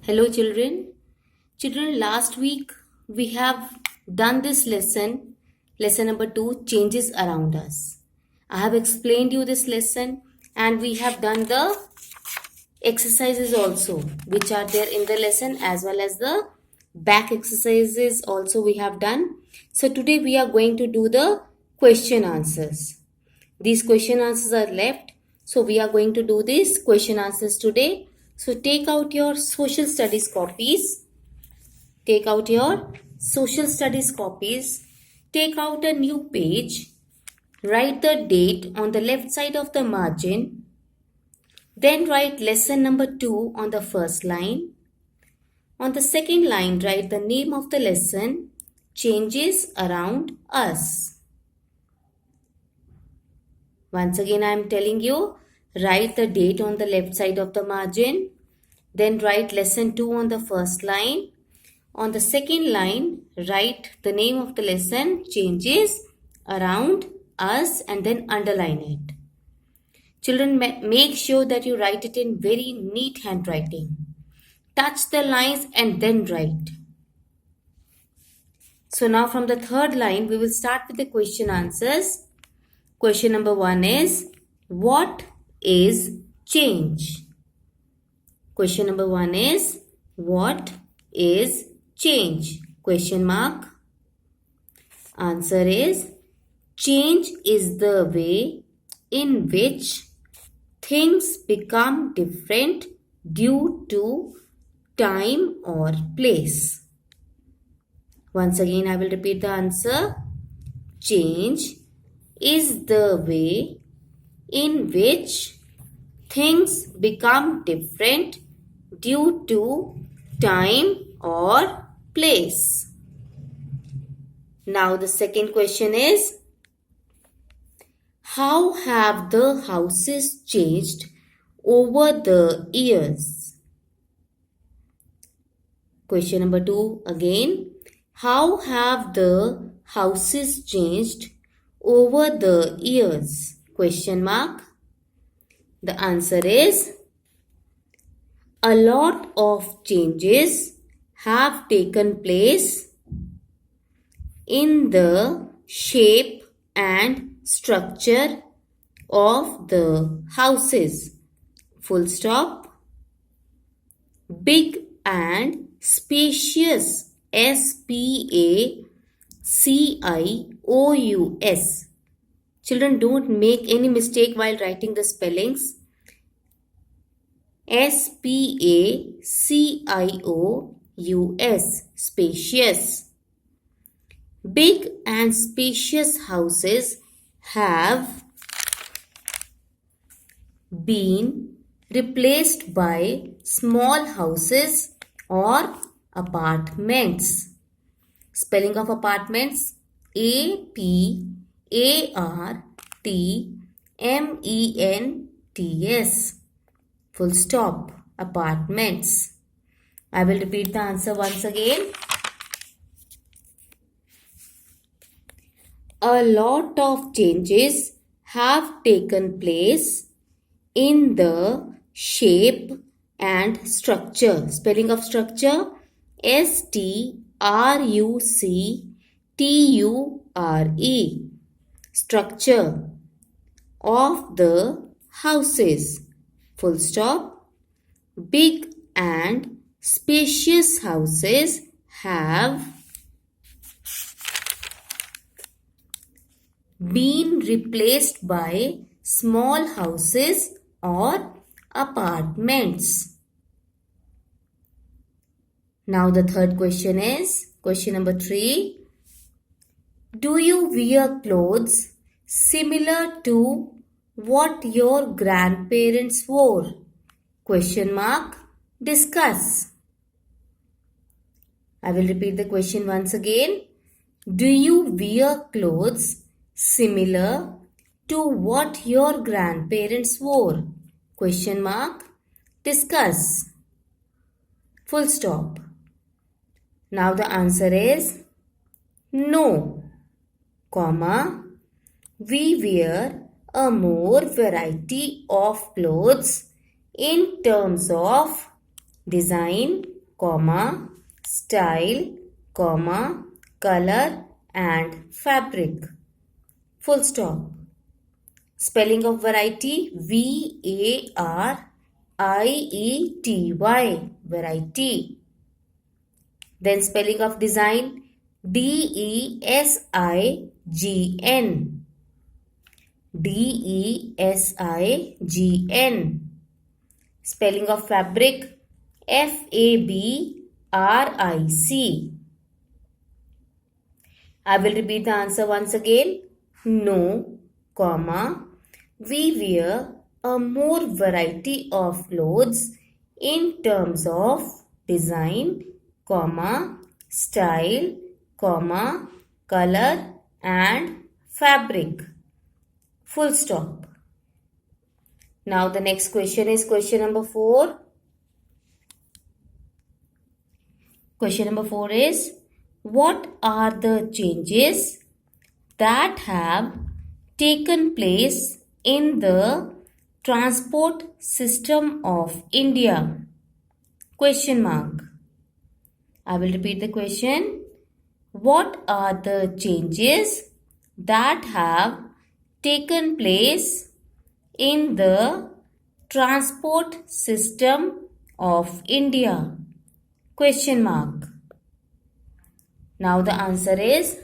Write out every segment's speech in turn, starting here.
Hello children. Children, last week we have done this lesson number 2, changes around us. I have explained you this lesson and we have done the exercises also which are there in the lesson as well as the back exercises also we have done. So today we are going to do the question answers. These question answers are left. So we are going to do these question answers today. So take out your social studies copies. Take out your social studies copies. Take out a new page. Write the date on the left side of the margin. Then write lesson number 2 on the first line. On the second line, write the name of the lesson, changes around us. Once again, I am telling you, write the date on the left side of the margin. Then write lesson 2 on the first line. On the second line, write the name of the lesson, changes around us, and then underline it. Children, make sure that you write it in very neat handwriting. Touch the lines and then write. So now from the third line, we will start with the question answers. Question number 1 is, what is change? Question number 1 is, what is change? Question mark. Answer is, change is the way in which things become different due to time or place. Once again, I will repeat the answer. Change is the way in which things become different due to time or place. Now the second question is, how have the houses changed over the years? Question number 2 again. How have the houses changed over the years? Question mark. The answer is, a lot of changes have taken place in the shape and structure of the houses. Full stop. Big and spacious, SPACIOUS. Children, don't make any mistake while writing the spellings. SPACIOUS, spacious. Big and spacious houses have been replaced by small houses or apartments. Spelling of apartments, APARTMENTS. Full stop. Apartments. I will repeat the answer once again. A lot of changes have taken place in the shape and structure. Spelling of structure, STRUCTURE. Structure of the houses. Full stop. Big and spacious houses have been replaced by small houses or apartments. Now the third question is, question number 3. Do you wear clothes similar to what your grandparents wore? Question mark. Discuss. I will repeat the question once again. Do you wear clothes similar to what your grandparents wore? Question mark. Discuss. Full stop. Now the answer is no, comma. We wear a more variety of clothes in terms of design, comma, style, comma, color and fabric. Full stop. Spelling of variety, V-A-R-I-E-T-Y, variety. Then spelling of design, D-E-S-I-G-N, D-E-S-I-G-N. Spelling of fabric, F-A-B-R-I-C. I will repeat the answer once again. No, comma, we wear a more variety of clothes in terms of design, comma, style, comma, color and fabric. Full stop. Now the next question is question number 4. Question number 4 is, what are the changes that have taken place in the transport system of India? Question mark. I will repeat the question. What are the changes that have taken place in the transport system of India? Question mark. Now the answer is,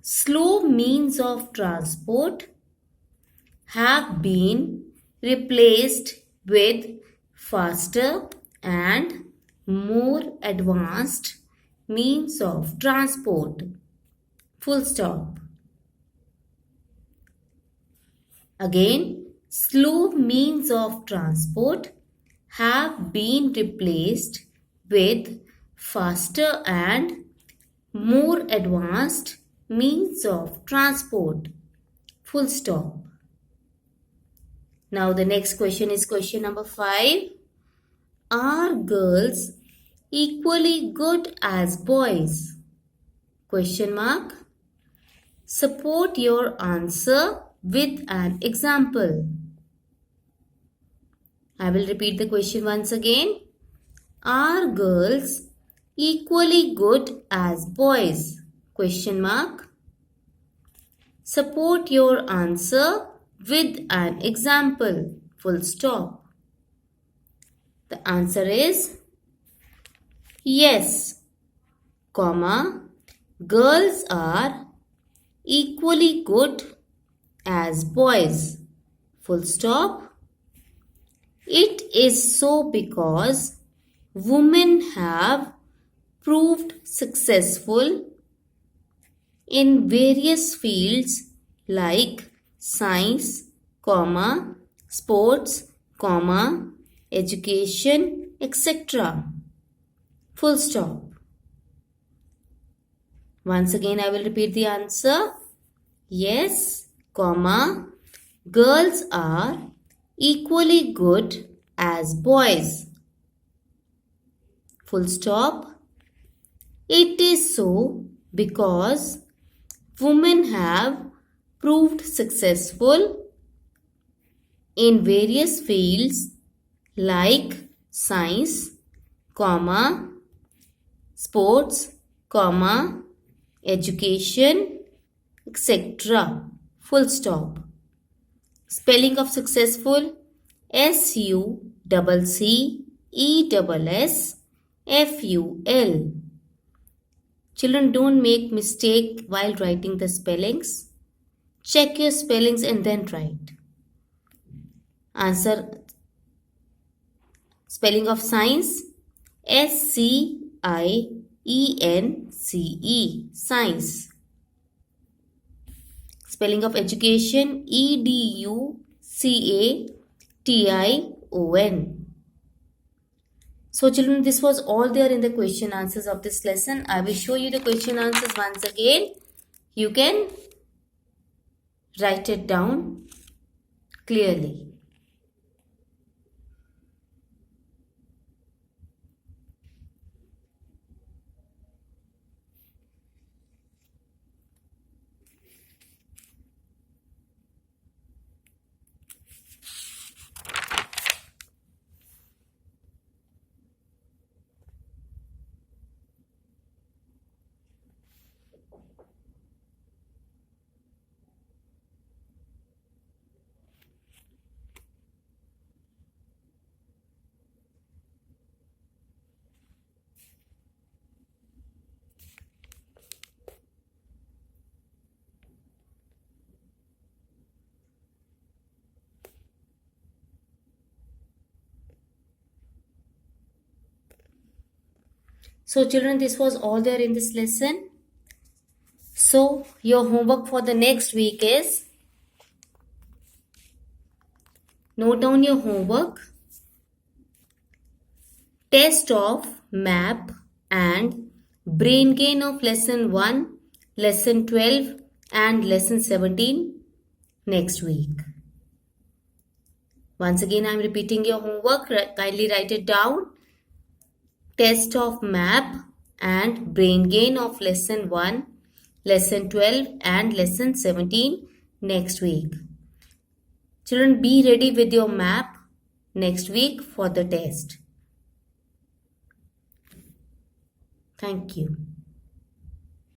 slow means of transport have been replaced with faster and more advanced means of transport. Full stop. Again, slow means of transport have been replaced with faster and more advanced means of transport. Full stop. Now the next question is question number 5. Are girls equally good as boys? Question mark. Support your answer with an example. I will repeat the question once again. Are girls equally good as boys? Question mark. Support your answer with an example. Full stop. The answer is yes, comma, girls are equally good as boys. Full stop. It is so because women have proved successful in various fields like science, comma, sports, comma, education, etc. Full stop. Once again, I will repeat the answer. Yes, comma, girls are equally good as boys. Full stop. It is so because women have proved successful in various fields like science, comma, sports, comma, education, etc. Full stop. Spelling of successful, S-U-C-C-E-S-S-F-U-L. Children, don't make mistake while writing the spellings. Check your spellings and then write. Answer. Spelling of science, S-C-I-E-N-C-E, science. Spelling of education, E-D-U-C-A-T-I-O-N. So children, this was all there in the question answers of this lesson. I will show you the question answers once again. You can write it down clearly. So children, this was all there in this lesson. So your homework for the next week is, note down your homework. Test of map and brain gain of lesson 1, lesson 12 and lesson 17 next week. Once again, I am repeating your homework. Kindly write it down. Test of map and brain gain of lesson 1, lesson 12 and lesson 17 next week. Children, be ready with your map next week for the test. Thank you.